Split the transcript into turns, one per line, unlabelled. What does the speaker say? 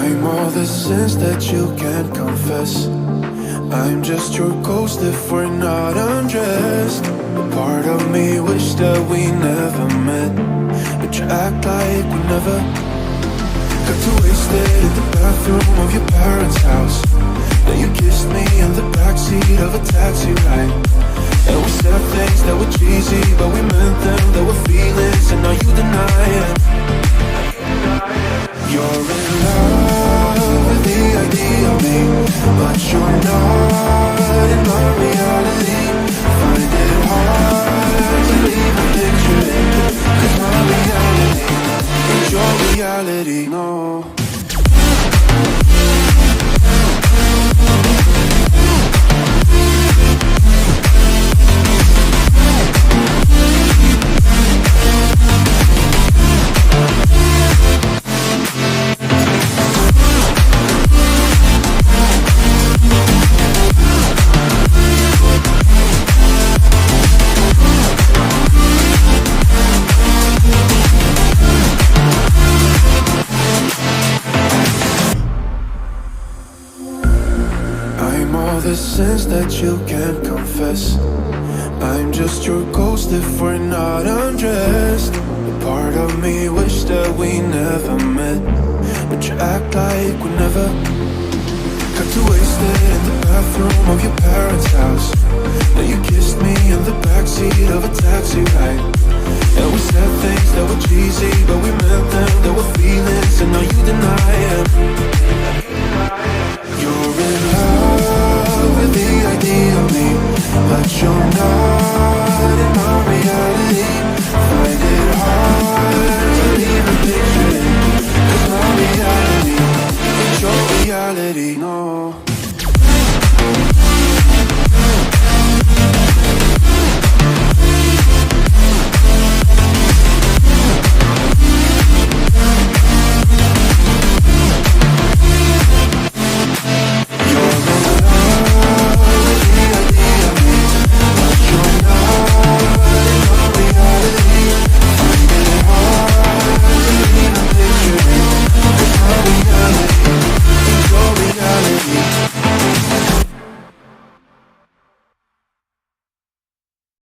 I'm all the sins that you can't confess. I'm just your ghost if we're not undressed. A part of me wish that we never met, but you act like we never. Got too wasted in the bathroom of your parents' house. Then you kissed me in the backseat of a taxi ride. And we said things that were cheesy, but we meant them, there were feelings, and now you deny it. You're in love with the idea of me, but you're not in my reality. Find it hard to even picture it, 'cause my reality ain't your reality, no. The sins that you can't confess. I'm just your ghost if we're not undressed. A part of me wish that we never met, but you act like we never. Got too wasted in the bathroom of your parents' house. Then you kissed me in the backseat of a taxi ride. And we said things that were cheesy, but we